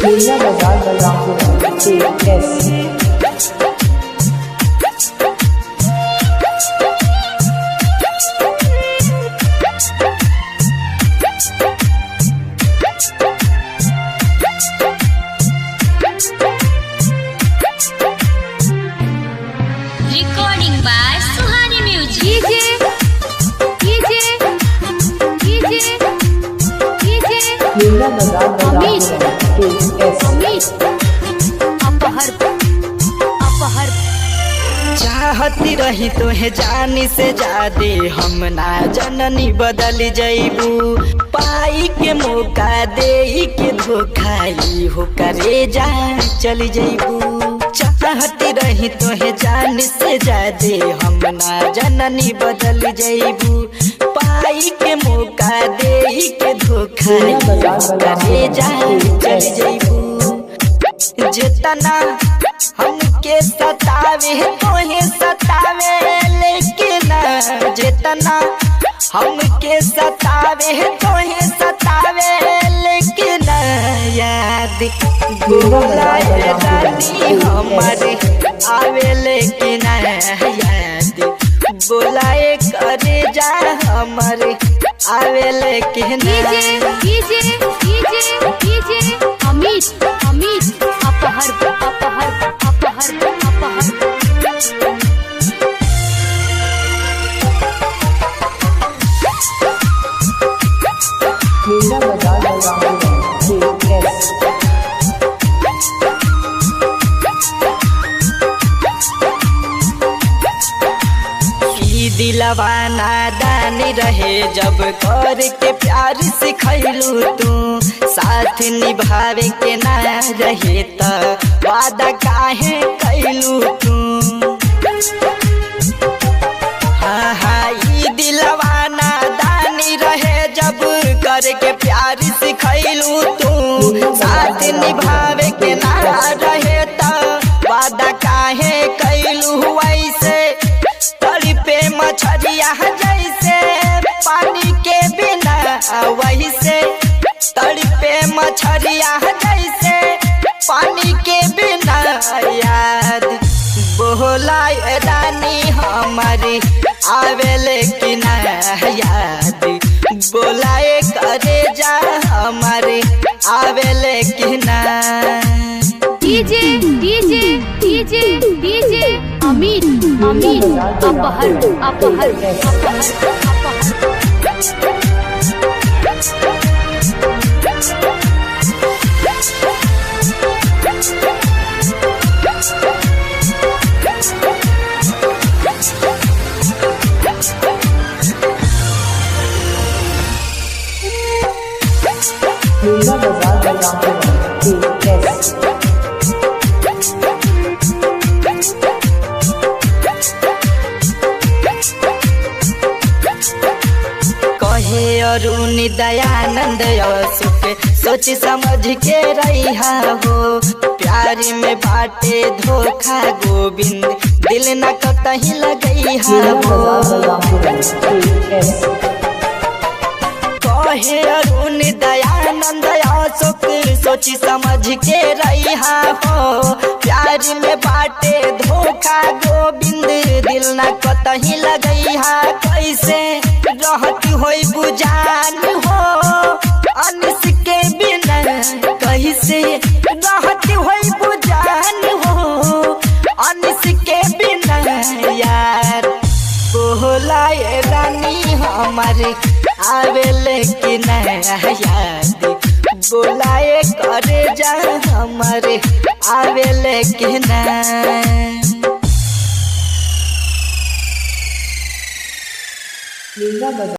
मीना बाजार Balrampur KS। Recording by Suhani Music. Meena बाजार Balrampur KS। चाहती रही तोहे जानी से जादे हम ना जननी बदल जईबू पाई के मौका दे के धोखाई हो करे जा चल जईबू। चाहती रही तोहे जानी से जादे हम ना जननी बदल जईबू पाई के मौका दे के धोखाई हो करे जा चल जईबू। जितना हमके सतावे तोहे सतावे लेकिन जितना हमके सतावे तोहे सतावे लेकिन याद बोलाए रानी हमारे आवे लेकिन याद बोलाए करे जा हमारे आवे लेकिन मीना बाजार बलरामपुर KS। दिलवा नादानी रहे जब कर के प्यार सिखैलू तू साथ निभावे के ना रहे त वादा काहे कैलू तू। हाँ हाँ ई दिलवा नादानी रहे जब कर के प्यार सिखैलू तू साथ निभावे के ना रहे त वादा काहे कैलू। ऐसे पे मछरिया जैसे पानी के बिना वही से तड़पे मछरिया जैसे पानी के बिना याद बोलाए रानी हमारी आवे लेकिन याद बोलाए करे जा हमारे आवे लेकिन अमीर अपहर मीना बाजार बलरामपुर KS। कहे अरुण दयानंद सुख सोच समझ के रहा हो प्यार में बाटे धोखा गोविंद दिल न कतही लगई हो। कहे अरुण दयानंद सुख सोच समझ के रहा हो प्यार में बाटे धोखा गोविंद दिल न कतही लगई हा। कैसे रहती होई बुझान हो अनिस के बिना कैसे रहती होई बुझान हो अनिस के बिना यार बोलाए रानी हमारे आवे लेकिन याद बोलाए करे जा हमारे आवे लेकिन। मीना बाजार